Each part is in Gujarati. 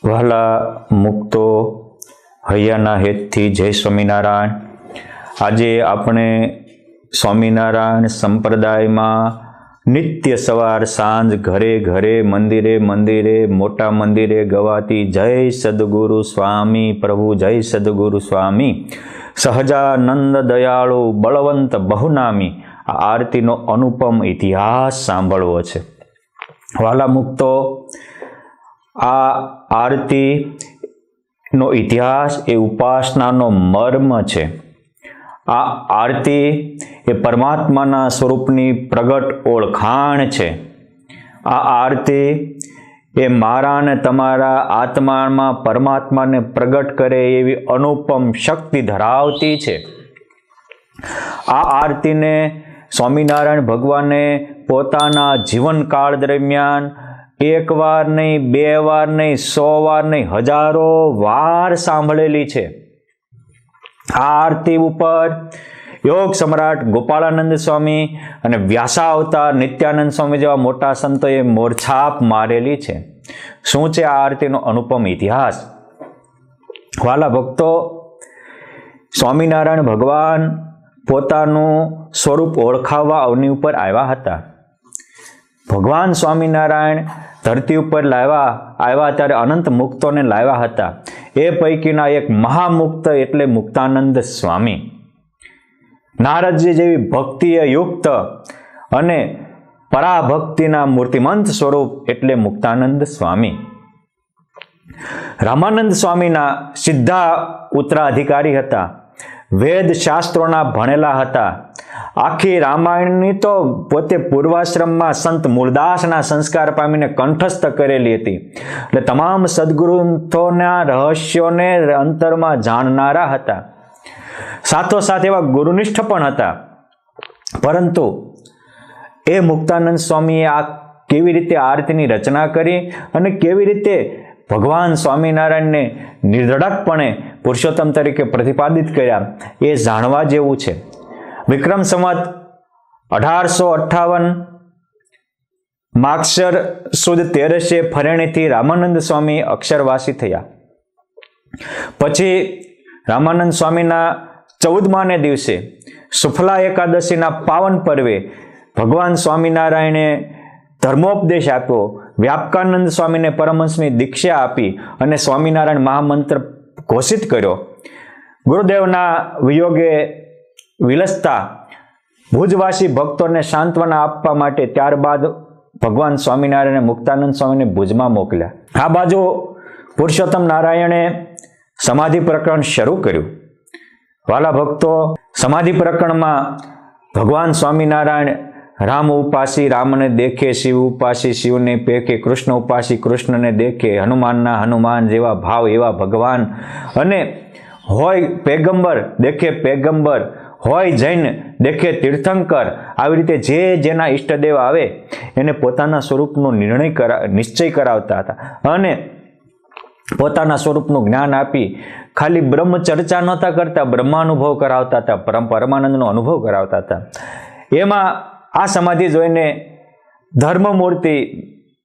વહાલા મુક્તો હૈયાના હેતથી જય સ્વામિનારાયણ. આજે આપણે સ્વામિનારાયણ સંપ્રદાયમાં નિત્ય સવાર સાંજ ઘરે ઘરે મંદિરે મંદિરે મોટા મંદિરે ગવાતી જય સદગુરુ સ્વામી પ્રભુ જય સદગુરુ સ્વામી સહજાનંદ દયાળુ બળવંત બહુનામી આ આરતીનો અનુપમ ઇતિહાસ સાંભળવો છે. વહાલા મુક્તો, આ આરતીનો ઇતિહાસ એ ઉપાસનાનો મર્મ છે. આ આરતી એ પરમાત્માના સ્વરૂપની પ્રગટ ઓળખાણ છે. આ આરતી એ મારા અને તમારા આત્મામાં પરમાત્માને પ્રગટ કરે એવી અનુપમ શક્તિ ધરાવતી છે. આ આરતીને સ્વામિનારાયણ ભગવાને પોતાના જીવનકાળ દરમિયાન એક વાર નહીં, બે વાર નહીં, 100 વાર નહીં, હજારો વાર સાંભળેલી છે. આ આરતી ઉપર યોગ સમ્રાટ ગોપાળાનંદ સ્વામી અને વ્યાસાવતાર નિત્યાનંદ સ્વામી જેવા મોટા સંતોએ મોરછાપ મારેલી છે. શું છે આ આરતીનો અનુપમ ઇતિહાસ? વાલા ભક્તો, સ્વામિનારાયણ ભગવાન પોતાનું સ્વરૂપ ઓળખાવવા અવની ઉપર આવ્યા હતા. ભગવાન સ્વામિનારાયણ ધરતી ઉપર આવ્યા ત્યારે અનંત મુક્તોને લાવ્યા હતા. એ પૈકીના એક મહામુક્ત એટલે મુક્તાનંદ સ્વામી. નારદજી જેવી ભક્તિએ યુક્ત અને પરાભક્તિના મૂર્તિમંત સ્વરૂપ એટલે મુક્તાનંદ સ્વામી. રામાનંદ સ્વામીના સીધા ઉત્તરાધિકારી હતા. વેદ શાસ્ત્રોના ભણેલા હતા. આખી રામાયણની તો પોતે પૂર્વાશ્રમમાં સંત મૂળદાસના સંસ્કાર પામીને કંઠસ્થ કરેલી હતી. એટલે તમામ સદગુરુના રહસ્યોને અંતરમાં જાણનારા હતા. સાથોસાથ એવા ગુરુનિષ્ઠ પણ હતા. પરંતુ એ મુક્તાનંદ સ્વામીએ આ કેવી રીતે આરતીની રચના કરી અને કેવી રીતે ભગવાન સ્વામિનારાયણને નિર્ધડકપણે પુરુષોત્તમ તરીકે પ્રતિપાદિત કર્યા એ જાણવા જેવું છે. વિક્રમ સંવત 1858 માગશર સુદ 13 ફરેણીથી રામાનંદ સ્વામી અક્ષરવાસી થયા. પછી રામાનંદ સ્વામીના 14માને દિવસે સુફલા એકાદશીના પાવન પર્વે ભગવાન સ્વામિનારાયણે ધર્મોપદેશ આપ્યો. વ્યાપકાનંદ સ્વામીને પરમહંસની દીક્ષા આપી અને સ્વામિનારાયણ મહામંત્ર ઘોષિત કર્યો. ગુરુદેવના વિયોગે વિલસતા ભુજવાસી ભક્તોને સાંત્વના આપવા માટે ત્યારબાદ ભગવાન સ્વામિનારાયણે મુક્તાનંદ સ્વામીને ભુજમાં મોકલ્યા. આ બાજુ પુરુષોત્તમ નારાયણે સમાધિ પ્રકરણ શરૂ કર્યું. વાલા ભક્તો, સમાધિ પ્રકરણમાં ભગવાન સ્વામિનારાયણ રામ ઉપાસી રામને દેખે, શિવ ઉપાસી શિવને પેખે, કૃષ્ણ ઉપાસી કૃષ્ણને દેખે, હનુમાનના હનુમાન જેવા ભાવ એવા ભગવાન, અને હોય પેગંબર દેખે પેગંબર, હોય જૈન દેખે તીર્થંકર. આવી રીતે જે જેના ઈષ્ટદેવ આવે એને પોતાના સ્વરૂપનો નિશ્ચય કરાવતા હતા અને પોતાના સ્વરૂપનું જ્ઞાન આપી ખાલી બ્રહ્મ ચર્ચા નહોતા કરતા, બ્રહ્માનુભવ કરાવતા હતા, પરમાનંદનો અનુભવ કરાવતા હતા. એમાં આ સમાધિ જોઈને ધર્મમૂર્તિ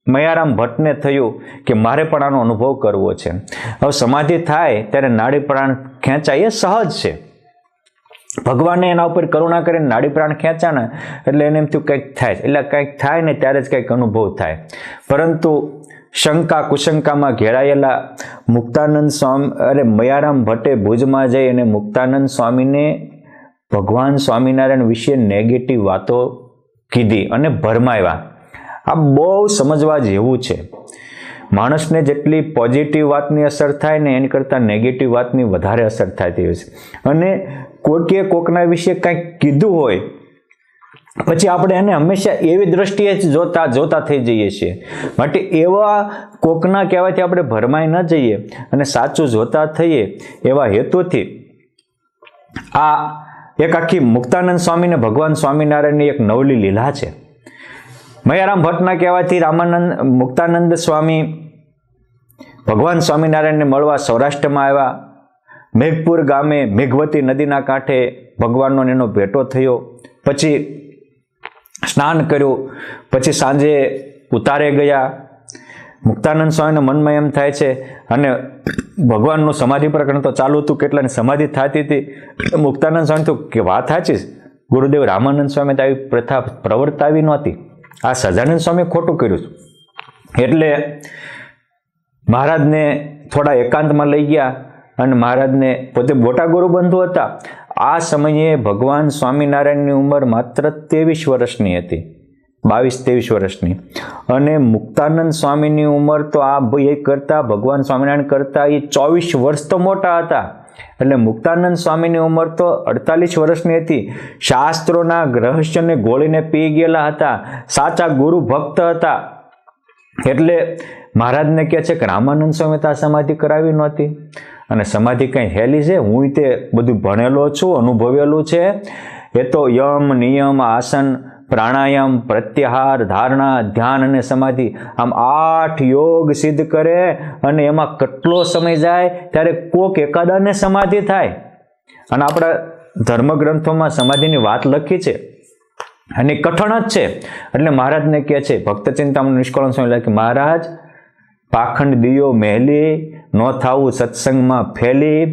મયારામ ભટ્ટને થયું કે મારે પણ આનો અનુભવ કરવો છે. હવે સમાધિ થાય ત્યારે નાડી પ્રાણ ખેંચાય એ સહજ છે. ભગવાને એના ઉપર કરુણા કરીને નાડી પ્રાણ ખેંચાને એટલે એને એમ થયું કંઈક થાય, એટલે કંઈક થાય ને ત્યારે જ કંઈક અનુભવ થાય. પરંતુ શંકા કુશંકામાં ઘેરાયેલા મુક્તાનંદ સ્વામી મયારામ ભટ્ટે ભુજમાં જઈ અને મુક્તાનંદ સ્વામીને ભગવાન સ્વામિનારાયણ વિશે નેગેટિવ વાતો કીધી અને ભરમાવ્યા. આ બહુ સમજવા જેવું છે. માણસને જેટલી પોઝિટિવ વાતની અસર થાય ને એની કરતાં નેગેટિવ વાતની વધારે અસર થતી હોય છે. અને કોઈકે કોકના વિશે કંઈક કીધું હોય પછી આપણે એને હંમેશા એવી દ્રષ્ટિએ જ જોતા થઈ જઈએ છીએ. માટે એવા કોકના કહેવાથી આપણે ભરમાઈ ન જઈએ અને સાચું જોતા થઈએ એવા હેતુથી આ એક આખી મુક્તાનંદ સ્વામીને ભગવાન સ્વામિનારાયણની એક નવલી લીલા છે. મયારામ ભટ્ટના કહેવાથી મુક્તાનંદ સ્વામી ભગવાન સ્વામિનારાયણને મળવા સૌરાષ્ટ્રમાં આવ્યા. મેઘપુર ગામે મેઘવતી નદીના કાંઠે ભગવાનનો એનો ભેટો થયો. પછી સ્નાન કર્યું, પછી સાંજે ઉતારે ગયા. મુક્તાનંદ સ્વામીના મનમાં એમ થાય છે, અને ભગવાનનું સમાધિ પ્રકરણ તો ચાલુ હતું, કેટલાની સમાધિ થતી હતી. મુક્તાનંદ સ્વામી તો કે વાત સાચી, ગુરુદેવ રામાનંદ સ્વામી તો આવી પ્રથા પ્રવર્તાવી નહોતી, આ સહજાનંદ સ્વામી ખોટું કર્યું. એટલે મહારાજને થોડા એકાંતમાં લઈ ગયા, અને મહારાજને પોતે મોટા ગુરુબંધુ હતા. આ સમયે ભગવાન સ્વામિનારાયણની ઉંમર માત્ર 23 વર્ષની હતી, 22-23 વર્ષની, અને મુક્તાનંદ સ્વામીની ઉંમર તો આ એ કરતાં, ભગવાન સ્વામિનારાયણ કરતાં એ 24 વર્ષ તો મોટા હતા. એટલે મુક્તાનંદ સ્વામીની ઉંમર તો 48 વર્ષની હતી. શાસ્ત્રોના રહસ્યને ગોળીને પી ગયેલા હતા, સાચા ગુરુ ભક્ત હતા. એટલે મહારાજને કહે છે કે રામાનંદ સ્વામી તો આ સમાધિ કરાવી નહોતી, અને સમાધિ કંઈ હેલી છે? હું તે બધું ભણેલો છું, અનુભવેલું છે. એ તો યમ, નિયમ, આસન, પ્રાણાયામ, પ્રત્યાહાર, ધારણા, ધ્યાન અને સમાધિ, આમ 8 યોગ સિદ્ધ કરે, અને એમાં કેટલો સમય જાય ત્યારે કોક એકાદાને સમાધિ થાય. અને આપણા ધર્મગ્રંથોમાં સમાધિની વાત લખી છે, અને કઠણ જ છે. એટલે મહારાજને કહે છે, ભક્ત ચિંતામણ નિષ્કળન સ્વામી લખે, મહારાજ પાખંડ દિયો મહેલી, ન થાવું સત્સંગમાં ફેલી,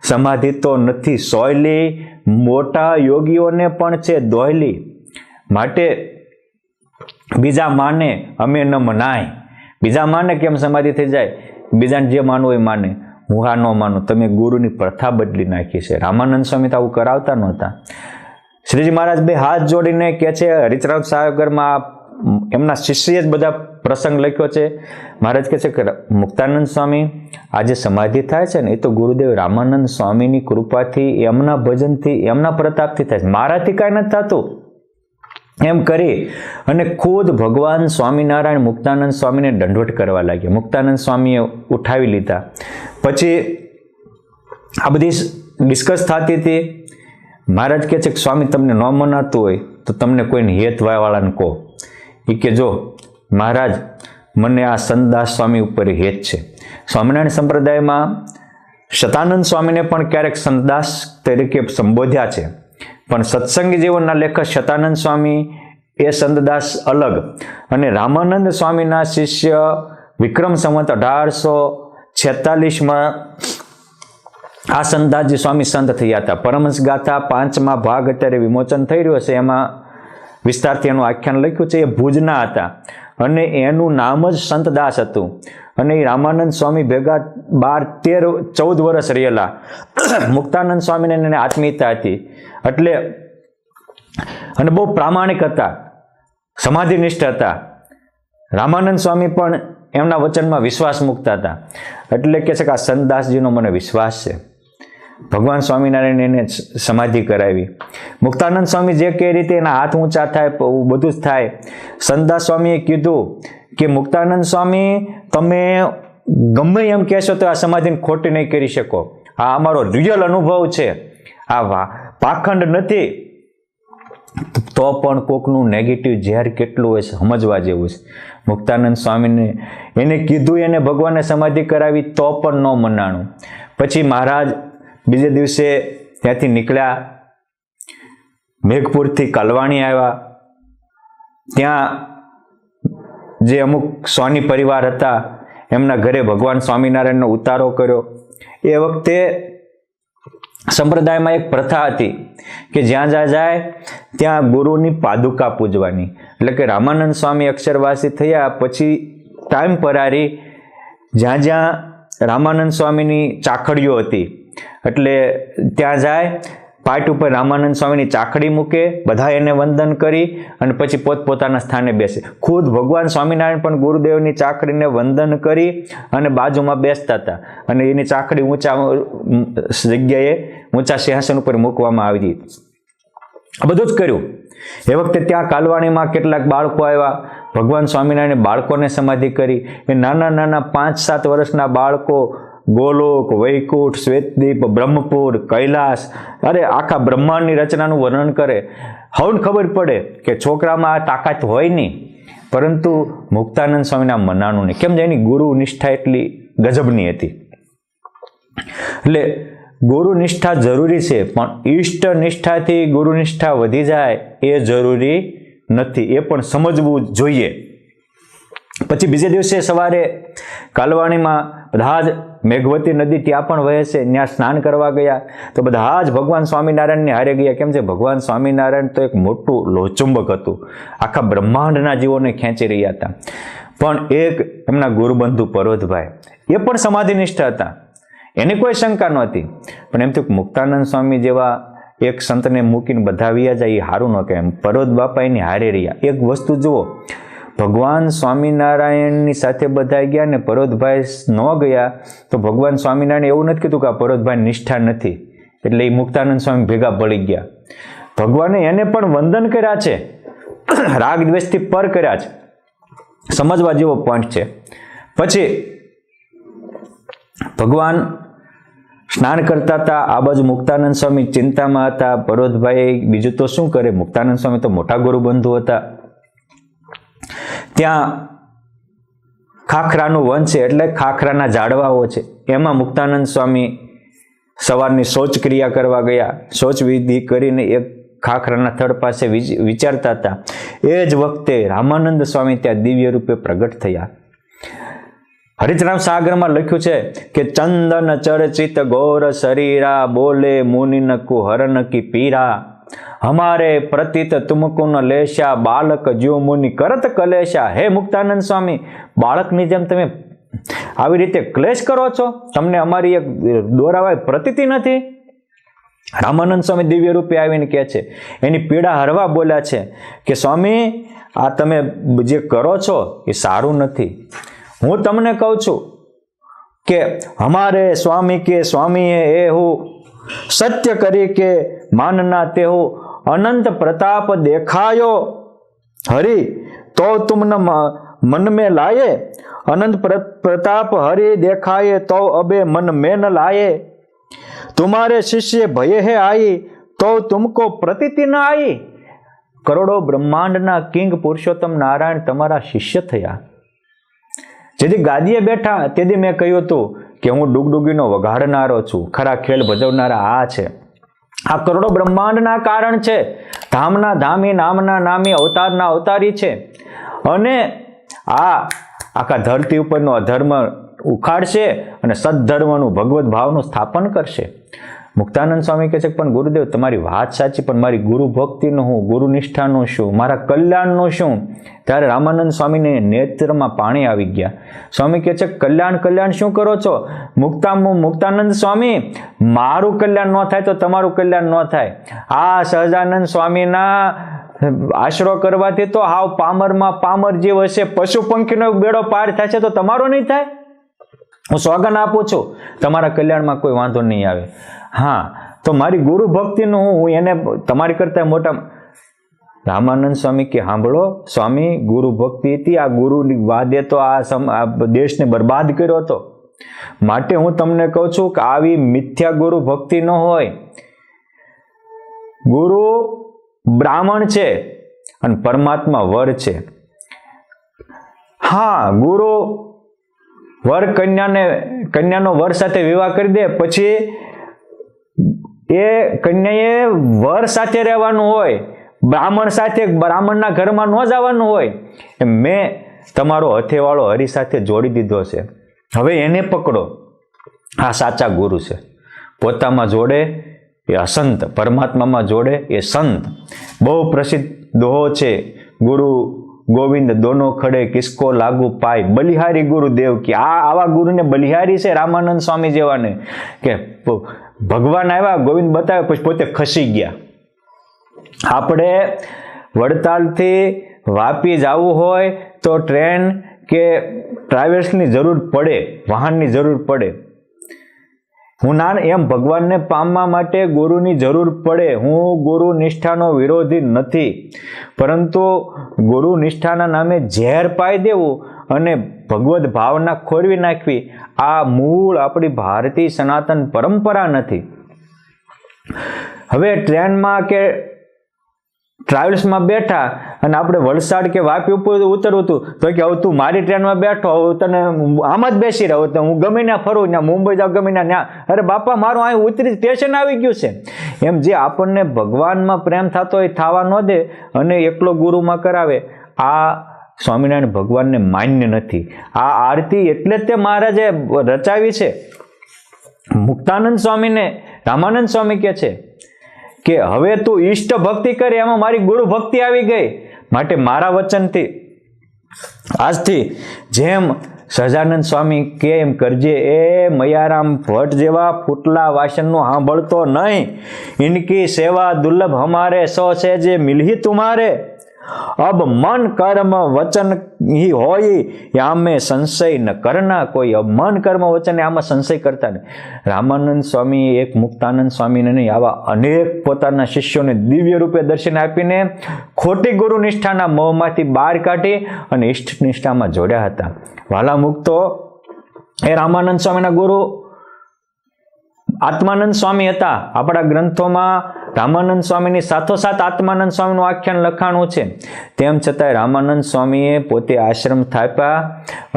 સમાધિ તો નથી સોયલી, મોટા યોગીઓને પણ છે દોયલી. માટે બીજા માને અમે ન મનાય. બીજા માને કેમ સમાધિ થઈ જાય? બીજાને જે માનવું એ માને, હું આ ન માનું. તમે ગુરુની પ્રથા બદલી નાખી છે. રામાનંદ સ્વામી તો આવું કરાવતા નહોતા. શ્રીજી મહારાજ બે હાથ જોડીને કહે છે, હરિચરણ સાગરમાં એમના શિષ્યએ જ બધા પ્રસંગ લખ્યો છે. મહારાજ કહે છે કે મુક્તાનંદ સ્વામી આજે સમાધિ થાય છે ને, એ તો ગુરુદેવ રામાનંદ સ્વામીની કૃપાથી, એમના ભજનથી, એમના પ્રતાપથી થાય છે, મારાથી કાંઈ નથી થતું. એમ કરી અને ખુદ ભગવાન સ્વામિનારાયણ મુક્તાનંદ સ્વામીને દંડવટ કરવા લાગ્યા. મુક્તાનંદ સ્વામીએ ઉઠાવી લીધા. પછી આ બધી ડિસ્કસ થતી હતી. મહારાજ કહે છે કે સ્વામી તમને ન મનાતું હોય તો તમને કોઈને હેતવાળાને કહો. એ કે જો મહારાજ મને આ સંતદાસ સ્વામી ઉપર હેત છે. સ્વામિનારાયણ સંપ્રદાયમાં શતાનંદ સ્વામીને પણ ક્યારેક સંતદાસ તરીકે સંબોધ્યા છે, પણ સત્સંગી જીવનના લેખક શતાનંદ સ્વામી એ સંતદાસ અલગ. અને રામાનંદ સ્વામીના શિષ્ય વિક્રમ સંવત 1846માં આ સંતદાસજી સ્વામી સંત થયા હતા. પરમહંસ ગાથા 5મા ભાગ અત્યારે વિમોચન થઈ રહ્યો છે, એમાં વિસ્તારથી એનું આખ્યાન લખ્યું છે. એ ભુજના હતા, અને એનું નામ જ સંતદાસ હતું. અને એ રામાનંદ સ્વામી ભેગા 12-13-14 વર્ષ રહેલા. મુક્તાનંદ સ્વામીને એને આત્મીયતા હતી, એટલે અને બહુ પ્રામાણિક હતા, સમાધિનિષ્ઠ હતા. રામાનંદ સ્વામી પણ એમના વચનમાં વિશ્વાસ મૂકતા હતા. એટલે કે છે કે આ સંતદાસજીનો મને વિશ્વાસ છે. ભગવાન સ્વામિનારાયણ એને સમાધિ કરાવી. મુક્તાનંદ સ્વામી જે કઈ રીતે એના હાથ ઊંચા થાય, બધું જ થાય. સંતદાસ સ્વામીએ કીધું કે મુક્તાનંદ સ્વામી તમે ગમે એમ કહેશો તો આ સમાધિને ખોટી નહીં કરી શકો. આ અમારો રિયલ અનુભવ છે, આ પાખંડ નથી. તો પણ કોકનું નેગેટિવ ઝેર કેટલું હોય છે સમજવા જેવું છે. મુક્તાનંદ સ્વામીને એને કીધું, એને ભગવાને સમાધિ કરાવી, તો પણ ન મનાણું. પછી મહારાજ બીજે દિવસે ત્યાંથી નીકળ્યા, મેઘપુરથી કલવાણી આવ્યા. ત્યાં જે અમુક સોની પરિવાર હતા એમના ઘરે ભગવાન સ્વામિનારાયણનો ઉતારો કર્યો. એ વખતે સંપ્રદાયમાં એક પ્રથા હતી કે જ્યાં જ્યાં જાય ત્યાં ગુરુની પાદુકા પૂજવાની. એટલે કે રામાનંદ સ્વામી અક્ષરવાસી થયા પછી ટાઈમ પરારી જ્યાં જ્યાં રામાનંદ સ્વામીની ચાખડીઓ હતી, એટલે ત્યાં જાય, પાટ ઉપર રામાનંદ સ્વામીની ચાખડી મૂકે, બધા એને વંદન કરી અને પછી પોતપોતાના સ્થાને બેસે. ખુદ ભગવાન સ્વામિનારાયણ પણ ગુરુદેવની ચાખડીને વંદન કરી અને બાજુમાં બેસતા હતા, અને એની ચાખડી ઊંચા જગ્યાએ ઊંચા સિંહાસન ઉપર મૂકવામાં આવી. આ બધું જ કર્યું. એ વખતે ત્યાં કાલવાણીમાં કેટલાક બાળકો આવ્યા. ભગવાન સ્વામિનારાયણે બાળકોને સમાધિ કરી. એ નાના નાના 5-7 વર્ષના બાળકો ગોલોક, વૈકુંઠ, શ્વેતદીપ, બ્રહ્મપુર, કૈલાસ, અરે આખા બ્રહ્માંડની રચનાનું વર્ણન કરે. હવે ખબર પડે કે છોકરામાં આ તાકાત હોય નહીં, પરંતુ મુક્તાનંદ સ્વામીના મનાનું નહીં. કેમ? એની ગુરુ નિષ્ઠા એટલી ગજબની હતી. એટલે ગુરુ નિષ્ઠા જરૂરી છે, પણ ઈષ્ટ નિષ્ઠાથી ગુરુ નિષ્ઠા વધી જાય એ જરૂરી નથી. એ પણ સમજવું જોઈએ. પછી બીજે દિવસે સવારે કાલવાણીમાં બધા જ મેઘવતી નદી ત્યાં પણ વહે છે, ત્યાં સ્નાન કરવા ગયા તો બધા જ ભગવાન સ્વામિનારાયણને હારે ગયા. કેમ છે? ભગવાન સ્વામિનારાયણ તો એક મોટું લોહચુંબક હતું, આખા બ્રહ્માંડના જીવોને ખેંચી રહ્યા હતા. પણ એક એમના ગુરુબંધુ પરોતભાઈ એ પણ સમાધિનિષ્ઠ હતા, એની કોઈ શંકા નહોતી. પણ એમ તો મુક્તાનંદ સ્વામી જેવા એક સંતને મૂકીને બધા વ્યા જાય એ સારું ન કહેવાય. પરોત બાપા એની હારે રહ્યા. એક વસ્તુ જુઓ, ભગવાન સ્વામિનારાયણની સાથે બધા ગયા ને પરોતભાઈ ન ગયા તો ભગવાન સ્વામિનારાયણ એવું નથી કીધું કે આ પરોતભાઈ નિષ્ઠા નથી એટલે એ મુક્તાનંદ સ્વામી ભેગા પડી ગયા. ભગવાને એને પણ વંદન કર્યા છે, રાગ દ્વેષથી પર કર્યા છે. સમજવા જેવો પોઈન્ટ છે. પછી ભગવાન સ્નાન કરતા હતા, આ બાજુ મુક્તાનંદ સ્વામી ચિંતામાં હતા. પરોતભાઈ બીજું તો શું કરે, મુક્તાનંદ સ્વામી તો મોટા ગુરુબંધુ હતા. ત્યાં ખાખરાનું વન છે એટલે ખાખરાના ઝાડવાઓ છે, એમાં મુક્તાનંદ સ્વામી સવારની શૌચ ક્રિયા કરવા ગયા. શૌચ વિધિ કરીને એક ખાખરાના થડ પાસે વિચારતા હતા. એ જ વખતે રામાનંદ સ્વામી ત્યાં દિવ્ય રૂપે પ્રગટ થયા. હરિતરામ સાગરમાં લખ્યું છે કે ચંદન ચર્ચિત ગૌર શરીરા બોલે મુનિન કુહરન કી પીરા હમારે પ્રતીત તુમકુ ન લેશા બાલક જ્યો મુનિ કરત કલેશા. હે મુક્તાનંદ સ્વામી, બાળકની જેમ તમે આવી રીતે ક્લેશ કરો છો, તમને અમારી એક દોરાવાય પ્રતીતિ નથી. રામાનંદ સ્વામી દિવ્ય રૂપે આવીને કહે છે, એની પીડા હરવા બોલ્યા છે કે સ્વામી આ તમે જે કરો છો એ સારું નથી. હું તમને કહું છું કે હમારે સ્વામી કે સ્વામી એ હું સત્ય કરી કે માનના તે હું अनंत प्रताप देखायो हरि तो तुमने मन में लाए अनंत प्रताप हरि देखाए तो अबे मन में न लाए तुम्हारे शिष्य भय है आई तो तुमको प्रतीति न आई. करोड़ों ब्रह्मांड ना किंग पुरुषोत्तम नारायण तमारा शिष्य थया. जेदी गादीए बैठा तेदी मैं कह्युं हतुं के हूँ डुगडुगीनो वगाड़नारो छुं, खरा खेल भजवनारा आ छे. આ કરોડો બ્રહ્માંડના કારણ છે, ધામના ધામી નામના નામી અવતારના અવતારી છે અને આ આખા ધરતી ઉપરનો અધર્મ ઉખાડશે અને સદ્ધર્મનું ભગવત ભાવનું સ્થાપન કરશે. મુક્તાનંદ સ્વામી કહે છે પણ ગુરુદેવ તમારી વાત સાચી, પણ મારી ગુરુ ભક્તિનું હું, ગુરુ નિષ્ઠાનું શું, મારા કલ્યાણનું શું? ત્યારે રામાનંદ સ્વામીને નેત્રમાં પાણી આવી ગયા. સ્વામી કહે છે કલ્યાણ કલ્યાણ શું કરો છો? મુક્તાનંદ સ્વામી, મારું કલ્યાણ ન થાય તો તમારું કલ્યાણ ન થાય. આ સહજાનંદ સ્વામીના આશરો કરવાથી તો હાવ પામરમાં પામર જીવ હશે, પશુ પંખીનો બેડો પાર થાય છે તો તમારો નહીં થાય? હું સોગન આપું છું તમારા કલ્યાણમાં કોઈ વાંધો નહીં આવે. હા, તો મારી ગુરુ ભક્તિનું હું એને તમારી કરતા મોટા. રામાનંદ સ્વામી કે સાંભળો સ્વામી, ગુરુ ભક્તિ હતી, આ ગુરુની વાદે તો આ દેશને બરબાદ કર્યો હતો. માટે હું તમને કહું છું કે આવી મિથ્યા ગુરુ ભક્તિ ન હોય. ગુરુ બ્રાહ્મણ છે અને પરમાત્મા વર છે. હા, ગુરુ વર કન્યાનો વર સાથે વિવાહ કરી દે પછી એ કન્યાએ વર સાથે રહેવાનું હોય, બ્રાહ્મણ સાથે બ્રાહ્મણના ઘરમાં ન જવાનું હોય. મેં તમારો હથેવાળો હરિ સાથે જોડી દીધો છે, હવે એને પકડો. આ સાચા ગુરુ છે. પોતામાં જોડે એ અસંત, પરમાત્મામાં જોડે એ સંત. બહુ પ્રસિદ્ધ દોહો છે, ગુરુ ગોવિંદ દોનો ખડે કિસકો લાગુ પાય, બલિહારી ગુરુદેવ કે આવા ગુરુને બલિહારી છે રામાનંદ સ્વામી જેવાને, કે ભગવાન આવ્યા, ગોવિંદ બતાવ્યા, પછી પોતે ખસી ગયા. આપણે વડતાલથી વાપી જવું હોય તો ટ્રેન કે ટ્રાવેલ્સની જરૂર પડે, વાહનની જરૂર પડે. હું એમ ભગવાનને પામવા માટે ગુરુની જરૂર પડે. હું ગુરુ નિષ્ઠાનો વિરોધી નથી, પરંતુ ગુરુ નિષ્ઠાના નામે ઝેર પાઈ દેવું અને ભગવત ભાવના ખોરવી નાખવી, આ મૂળ આપણી ભારતીય સનાતન પરંપરા નથી. હવે ટ્રેનમાં કે ટ્રાવેલ્સમાં બેઠા અને આપણે વલસાડ કે વાપી ઉપર ઉતરવું હતું તો કે હવે તું મારી ટ્રેનમાં બેઠો, તને આમ જ બેસી રહ્યો, તો હું ગમે ત્યાં ફરું, ત્યાં મુંબઈ જાઉં, ગમે ત્યાં. અરે બાપા, મારું અહીં ઉતરી સ્ટેશન આવી ગયું છે. એમ જે આપણને ભગવાનમાં પ્રેમ થતો હોય થવા ન દે અને એકલો ગુરુમાં કરાવે, આ સ્વામિનારાયણ ભગવાનને માન્ય નથી. આ આરતી એટલે જ તે મહારાજે રચાવી છે. મુક્તાનંદ સ્વામીને રામાનંદ સ્વામી કહે છે કે હવે તું ઈષ્ટ ભક્તિ કરી, એમાં મારી ગુરુ ભક્તિ આવી ગઈ, માટે મારા વચનથી આજથી જેમ સહજાનંદ સ્વામી કે એમ કરજે. એ મયારામ ભટ્ટ જેવા ફૂટલા વાસનનું સાંભળતો નહીં. ઇનકી સેવા દુર્લભ હમારે સો છે જે મિલહી તુમારે. અબ મન કર્મ વચન ही હોય આમે સંશય ન કરના કોઈ. અબ મન કર્મ વચન આમાં સંશય કરતા નહીં. રામાનંદ સ્વામી એક મુક્તાનંદ સ્વામીને નહીં, આવા અનેક પોતાના શિષ્યોને દિવ્ય રૂપે દર્શન આપીને ખોટી ગુરુ નિષ્ઠાના મોહમાંથી બહાર કાઢી અને ઇષ્ટ નિષ્ઠામાં જોડ્યા હતા. વાલા મુક્તો, એ રામાનંદ સ્વામીના ગુરુ આત્માનંદ સ્વામી હતા. આપણા ગ્રંથોમાં રામાનંદ સ્વામીની સાથોસાથ આત્માનંદ સ્વામીનું આખ્યાન લખાણું છે. તેમ છતાંય રામાનંદ સ્વામીએ પોતે આશ્રમ થાપ્યા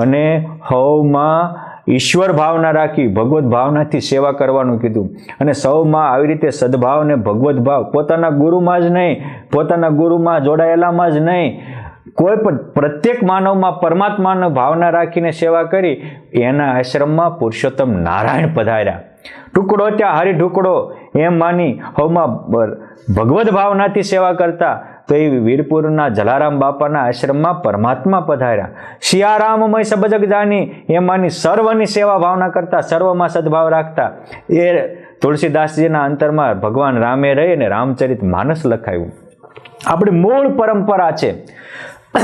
અને હવમાં ઈશ્વર ભાવના રાખી, ભગવત ભાવનાથી સેવા કરવાનું કીધું. અને સૌમાં આવી રીતે સદભાવ અને ભગવત ભાવ, પોતાના ગુરુમાં જ નહીં, પોતાના ગુરુમાં જોડાયેલામાં જ નહીં, કોઈ પણ પ્રત્યેક માનવમાં પરમાત્માની ભાવના રાખીને સેવા કરી. એના આશ્રમમાં પુરુષોત્તમ નારાયણ પધાર્યા. ટુકડો ત્યાં હારી ઢુકડો એમ માની હવમાં ભગવત ભાવનાથી સેવા કરતા. તો એ વીરપુરના જલારામ બાપાના આશ્રમમાં પરમાત્મા પધાર્યા. સિયારામમય સબજગ જાની એમ માની સર્વની સેવા ભાવના કરતા, સર્વમાં સદભાવ રાખતા. એ તુલસીદાસજીના અંતરમાં ભગવાન રામે રહી અને રામચરિત માનસ લખાયું. આપણી મૂળ પરંપરા છે.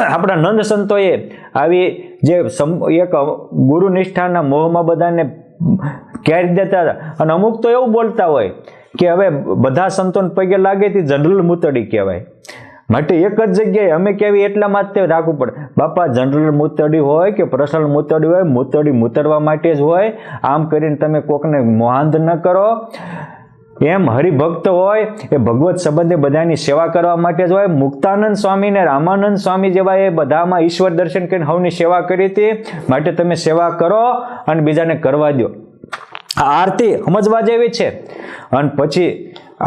આપણા નંદ સંતોએ આવી જે એક ગુરુ નિષ્ઠાના મોહમાં બધાને ક્યારી દેતા હતા. અને અમુક તો એવું બોલતા હોય કે હવે બધા સંતોને પગે લાગે તે જનરલ મૂતડી કહેવાય, માટે એક જ જગ્યાએ અમે કહેવી એટલામાં જ તે રાખવું પડે. બાપા, જનરલ મૂતડી હોય કે પર્સનલ મૂતડી હોય, મૂતડી મૂતરવા માટે જ હોય. આમ કરીને તમે કોકને મોહાંધ ન કરો. એમ હરિભક્ત હોય એ ભગવત સંબંધે બધાની સેવા કરવા માટે જ હોય. મુક્તાનંદ સ્વામી ને રામાનંદ સ્વામી જેવા એ બધામાં ઈશ્વર દર્શન કરીને હવની સેવા કરી હતી. માટે તમે સેવા કરો અને બીજાને કરવા દો. આ આરતી સમજવા જેવી છે. અને પછી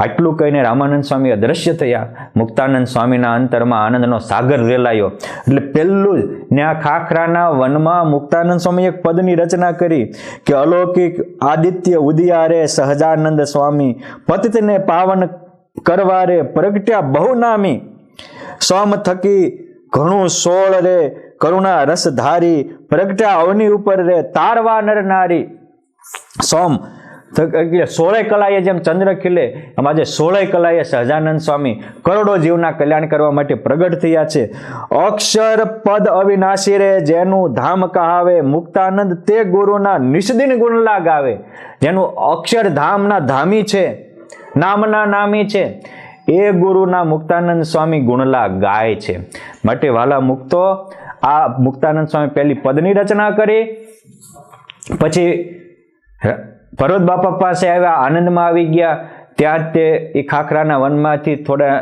આટલું કહીને રામાનંદ સ્વામી અદ્રશ્ય થયા. મુક્તાનંદ સ્વામીના અંતરમાં આનંદનો સાગર રેલાયો. એટલે પહેલું જ ત્યાં ખાખરાના વનમાં મુક્તાનંદ સ્વામી એક પદની રચના કરી કે અલૌકિક આદિત્ય ઉદિયારે સહજાનંદ સ્વામી પતિતને પાવન કરવારે પ્રગટ્યા બહુનામી. સોમ થકી ઘણું સોળ રે કરુણા રસ ધારી પ્રગટ્યા અવની ઉપર રે તારવા નર નારી. સોમ એટલે 16 કલાએ જેમ ચંદ્ર ખીલે એમ આજે 16 કલાએ સહજાનંદ સ્વામી કરોડો જીવના કલ્યાણ કરવા માટે પ્રગટ થયા છે. અક્ષર પદ અવિનાશી રે જેનું ધામ કહાવે મુક્તાનંદ તે ગુરુના નિષ્દિન ગુણલા ગાવે. જેનું અક્ષર ધામના ધામી છે, નામના નામી છે, એ ગુરુના મુક્તાનંદ સ્વામી ગુણલા ગાય છે. માટે વાલા મુક્તો, આ મુક્તાનંદ સ્વામી પહેલી પદની રચના કરી. પછી પર્વત બાપા પાસે આવ્યા, આનંદમાં આવી ગયા. ત્યાં તે એ ખાખરાના વનમાંથી થોડા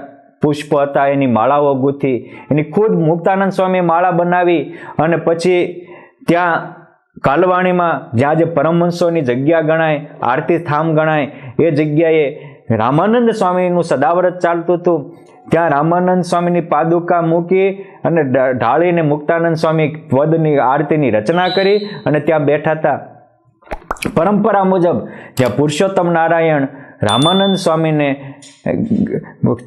પુષ્પ હતા એની માળાઓ ગૂંથી, એની ખુદ મુક્તાનંદ સ્વામી માળા બનાવી. અને પછી ત્યાં કાલવાણીમાં જ્યાં જે પરમહંસોની જગ્યા ગણાય, આરતી થામ ગણાય, એ જગ્યાએ રામાનંદ સ્વામીનું સદાવ્રત ચાલતું હતું. ત્યાં રામાનંદ સ્વામીની પાદુકા મૂકી અને ઢાળીને મુક્તાનંદ સ્વામી પદની આરતીની રચના કરી અને ત્યાં બેઠા હતા. પરંપરા મુજબ જ્યાં પુરુષોત્તમ નારાયણ રામાનંદ સ્વામીને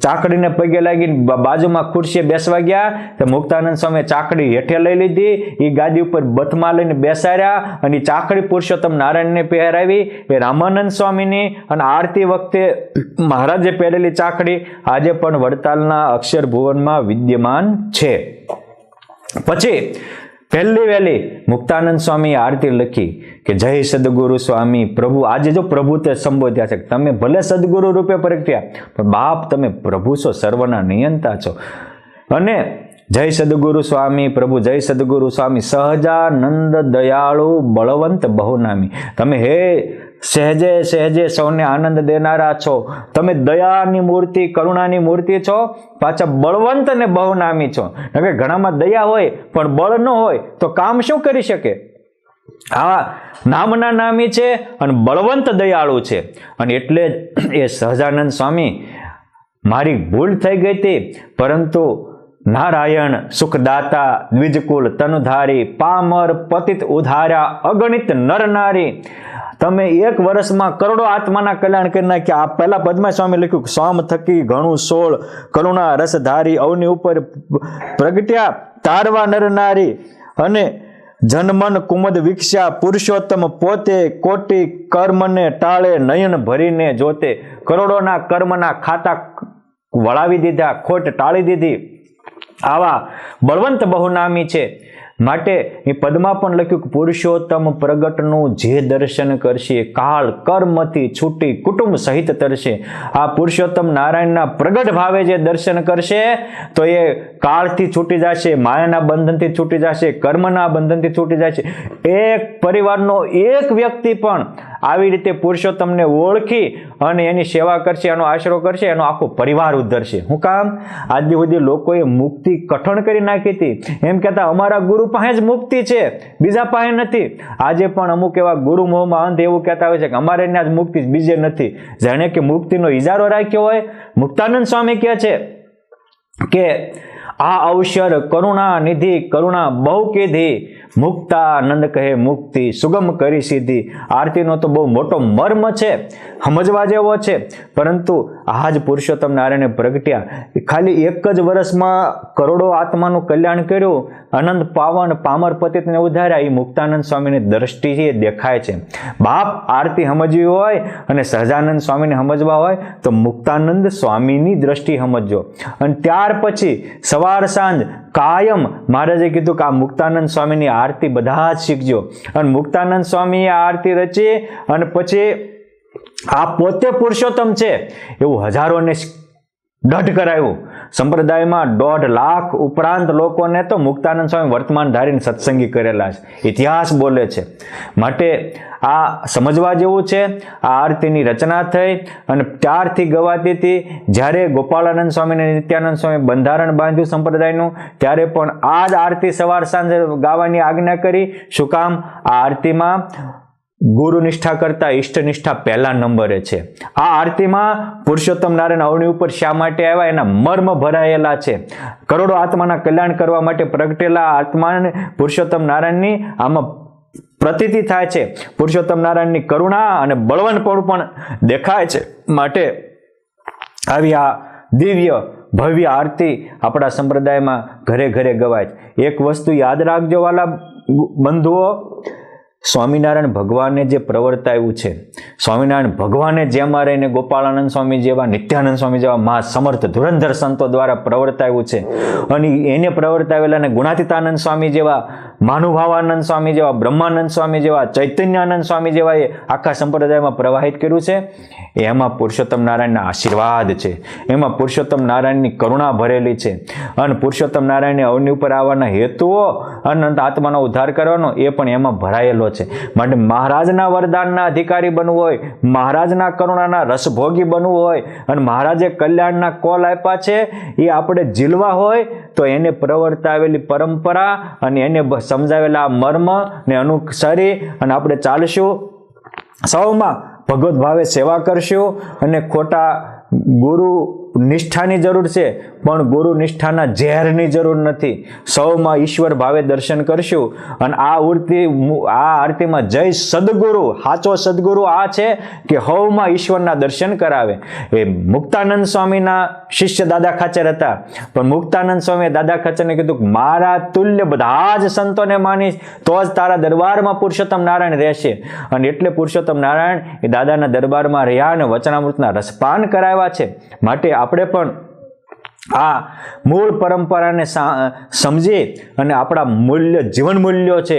ચાકડીને પગે લાગીને બાજુમાં ખુરશીએ બેસવા ગયા, તો મુક્તાનંદ સ્વામીએ ચાકડી હેઠે લઈ લીધી, એ ગાદી ઉપર બથમાં લઈને બેસાડ્યા અને ચાકડી પુરુષોત્તમ નારાયણને પહેરાવી. એ રામાનંદ સ્વામીની અને આરતી વખતે મહારાજે પહેરેલી ચાકડી આજે પણ વડતાલના અક્ષર ભુવનમાં વિદ્યમાન છે. પછી પહેલી વહેલી મુક્તાનંદ સ્વામીએ આરતી લખી કે જય સદગુરુ સ્વામી પ્રભુ. આજે જો પ્રભુ તે સંબોધ્યા છે, તમે ભલે સદગુરુ રૂપે પ્રગટ્યા પણ બાપ તમે પ્રભુ છો, સર્વના નિયંતા છો. અને જય સદગુરુ સ્વામી પ્રભુ, જય સદગુરુ સ્વામી સહજાનંદ દયાળુ બળવંત બહુનામી. તમે હે સહેજે સહેજે સૌને આનંદ દેનારા છો. તમે દયાની મૂર્તિ, કરુણાની મૂર્તિ છો, પાછા બળવંત અને બહુનામી છો. કે ઘણામાં દયા હોય પણ બળ ન હોય તો કામ શું કરી શકે? આ નામના નામી છે અને બળવંત દયાળુ છે. અને એટલે જ એ સહજાનંદ સ્વામી, મારી ભૂલ થઈ ગઈ હતી પરંતુ નારાયણ સુખદાતા દ્વિજકુલ તનુધારી પામર પતિત ઉધાર્યા અગણિત નર નારી. તમે એક વર્ષમાં કરોડો આત્માના કલ્યાણ કરી નાખ્યા. આ પહેલા પદ્મા સ્વામી લખ્યું, સ્વામ થકી ઘણું 16 કરુણા રસધારી અવની ઉપર પ્રગટ્યા તારવા નર નારી. અને જનમન કુમદ વિકસ્યા પુરુષોત્તમ પોતે કોટી કર્મને ટાળે નયન ભરીને જોતે. કરોડોના કર્મના ખાતા વળાવી દીધા, ખોટ ટાળી દીધી. આવા બળવંત બહુનામી છે. માટે એ પદમાં પણ લખ્યું કે પુરુષોત્તમ પ્રગટનું જે દર્શન કરશે કાળ કર્મથી છૂટી કુટુંબ સહિત તરશે. આ પુરુષોત્તમ નારાયણના પ્રગટ ભાવે જે દર્શન કરશે તો એ કાળથી છૂટી જશે, માયાના બંધનથી છૂટી જશે, કર્મના બંધનથી છૂટી જશે. એક પરિવારનો એક વ્યક્તિ પણ આવી રીતે પુરુષોત્તમને ઓળખી અને એની સેવા કરશે, એનો આશરો કરશે, એનો આખો પરિવાર ઉદ્ધરશે. શું કામ? આજ સુધી લોકોએ મુક્તિ કઠણ કરી નાખી હતી. એમ કહેતા અમારા ગુરુ પાસે જ મુક્તિ છે, બીજા પાસે નથી. આજે પણ અમુક એવા ગુરુ મોહમાં અંધ એવું કહેતા હોય છે કે અમારે ત્યાં જ મુક્તિ, બીજે નથી. જાણે કે મુક્તિનો ઇજારો રાખ્યો હોય. મુક્તાનંદ સ્વામી કહે છે કે આ અવસર કરુણા નિધિ કરુણા બહુ કીધી, મુક્તાનંદ કહે મુક્તિ સુગમ કરી સીધી. આરતીનો તો બહુ મોટો મર્મ છે, સમજવા જેવો છે. પરંતુ આ જ પુરુષોત્તમ નારાયણે પ્રગટ્યા. ખાલી એક જ વર્ષમાં કરોડો આત્માનું કલ્યાણ કર્યું, આનંદ પાવન પામર પતિતને ઉધાર્યા. એ મુક્તાનંદ સ્વામીની દ્રષ્ટિએ દેખાય છે. બાપ આરતી સમજવી હોય અને સહજાનંદ સ્વામીને સમજવા હોય તો મુક્તાનંદ સ્વામીની દ્રષ્ટિ સમજજો. અને ત્યાર પછી સવાર સાંજ કાયમ મહારાજે કીધું કે આ મુક્તાનંદ સ્વામીની આરતી બધા જ શીખજો. અને મુક્તાનંદ સ્વામીએ આરતી રચી અને પછી આ પોતે પુરુષોત્તમ છે એવું હજારોને દઢ કરાયું. સંપ્રદાયમાં 1.5 લાખ ઉપરાંત લોકોને તો મુક્તાનંદ સ્વામી વર્તમાન ધારીને સત્સંગી કરેલા છે. ઇતિહાસ બોલે છે. માટે આ સમજવા જેવું છે. આ આરતીની રચના થઈ અને ત્યારથી ગવાતી હતી. જ્યારે ગોપાળાનંદ સ્વામી અને નિત્યાનંદ સ્વામી બંધારણ બાંધ્યું સંપ્રદાયનું, ત્યારે પણ આ જ આરતી સવાર સાંજે ગાવાની આજ્ઞા કરી. શું કામ? આ આરતીમાં ગુરુ નિષ્ઠા કરતા ઈષ્ટ નિષ્ઠા પહેલા નંબરે છે. આ આરતીમાં પુરુષોત્તમ નારાયણ અવની ઉપર શા માટે આવ્યા એના મર્મ ભરાયેલા છે. કરોડો આત્માના કલ્યાણ કરવા માટે પ્રગટેલા આત્માને પુરુષોત્તમ નારાયણની આમાં પ્રતીતિ થાય છે. પુરુષોત્તમ નારાયણની કરુણા અને બળવંતપણું પણ દેખાય છે. માટે આવી આ દિવ્ય ભવ્ય આરતી આપણા સંપ્રદાયમાં ઘરે ઘરે ગવાય. એક વસ્તુ યાદ રાખજો વાલા બંધુઓ, સ્વામિનારાયણ ભગવાને જે પ્રવર્તાવ્યું છે, સ્વામિનારાયણ ભગવાને જેમાં રહીને ગોપાળાનંદ સ્વામી જેવા, નિત્યાનંદ સ્વામી જેવા મહા સમર્થ ધુરંધર સંતો દ્વારા પ્રવર્તાવ્યું છે. અને એને પ્રવર્તાવેલા અને ગુણાતીતાનંદ સ્વામી જેવા, મહાનુભાવાનંદ સ્વામી જેવા, બ્રહ્માનંદ સ્વામી જેવા, ચૈતન્યાનંદ સ્વામી જેવા એ આખા સંપ્રદાયમાં પ્રવાહિત કર્યું છે. એમાં પુરુષોત્તમ નારાયણના આશીર્વાદ છે, એમાં પુરુષોત્તમ નારાયણની કરુણા ભરેલી છે. અને પુરુષોત્તમ નારાયણને અવની ઉપર આવવાના હેતુઓ અનંત આત્માનો ઉદ્ધાર કરવાનો એ પણ એમાં ભરાયેલો છે. માટે મહારાજના વરદાનના અધિકારી બનવું હોય, મહારાજના કરુણાના રસભોગી બનવું હોય અને મહારાજે કલ્યાણના કોલ આપ્યા છે એ આપણે ઝીલવા હોય તો એને પ્રવર્તાવેલી પરંપરા અને એને સમજાવેલા મર્મ ને અનુસરી અને આપણે ચાલશું. સૌમાં ભગવત ભાવે સેવા કરશું. અને ખોટા ગુરુ નિષ્ઠાની જરૂર છે પણ ગુરુ નિષ્ઠાના ઝેરની જરૂર નથી. સૌમાં ઈશ્વર ભાવે દર્શન કરશું. અને આ આરતીમાં જય સદગુરુ, સાચો સદગુરુ આ છે કે હવમાં ઈશ્વરના દર્શન કરાવે. એ મુક્તાનંદ સ્વામીના શિષ્ય દાદા ખાચર હતા, પણ મુક્તાનંદ સ્વામીએ દાદા ખાચરને કીધું કે મારા તુલ્ય બધા જ સંતોને માનીશ તો જ તારા દરબારમાં પુરુષોત્તમ નારાયણ રહેશે. અને એટલે પુરુષોત્તમ નારાયણ એ દાદાના દરબારમાં રહ્યા અને વચનામૃતના રસપાન કરાવ્યા છે. માટે આપણે પણ આ મૂળ પરંપરાને સમજી અને આપણા મૂલ્ય જીવન મૂલ્યો છે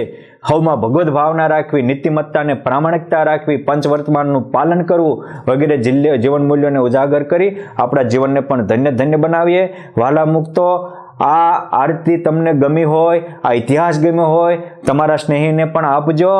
હવમાં ભગવત ભાવના રાખવી, નીતિમત્તાને પ્રામાણિકતા રાખવી, પંચવર્તમાનનું પાલન કરવું વગેરે જીવન મૂલ્યોને ઉજાગર કરી આપણા જીવનને પણ ધન્ય ધન્ય બનાવીએ. વાલા મુક્તો, આ આરતી તમને ગમી હોય, આ ઇતિહાસ ગમ્યો હોય, તમારા સ્નેહીને પણ આપજો.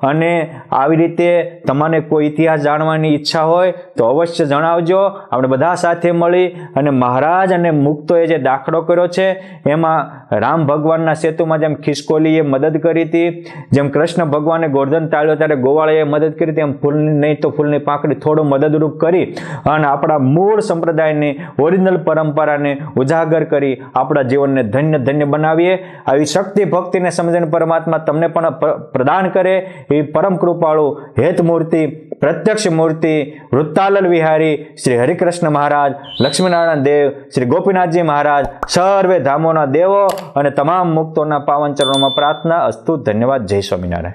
અને આવી રીતે તમારે કોઈ ઇતિહાસ જાણવાની ઈચ્છા હોય તો અવશ્ય જણાવજો. આપણે બધા સાથે મળી અને મહારાજ અને મુક્તોએ જે દાખલો કર્યો છે એમાં રામ ભગવાનના સેતુમાં જેમ ખિસકોલીએ મદદ કરી હતી, જેમ કૃષ્ણ ભગવાને ગોર્ધન તાળ્યો ત્યારે ગોવાળાએ મદદ કરી હતી, એમ ફૂલની નહીં તો ફૂલની પાંખડી થોડું મદદરૂપ કરી અને આપણા મૂળ સંપ્રદાયની ઓરિજિનલ પરંપરાને ઉજાગર કરી આપણા જીવનને ધન્ય ધન્ય બનાવીએ. આવી શક્તિ ભક્તિને સમજણ પરમાત્મા તમને પણ પ્રદાન કરે. એ પરમ કૃપાળુ હેતમૂર્તિ, પ્રત્યક્ષ મૂર્તિ, વૃત્તાલલ વિહારી શ્રી હરિકૃષ્ણ મહારાજ, લક્ષ્મીનારાયણ દેવ, શ્રી ગોપીનાથજી મહારાજ, સર્વે ધામોના દેવો અને તમામ મુક્તોના પાવન ચરણોમાં પ્રાર્થના. અસ્તુ. ધન્યવાદ. જય સ્વામિનારાયણ.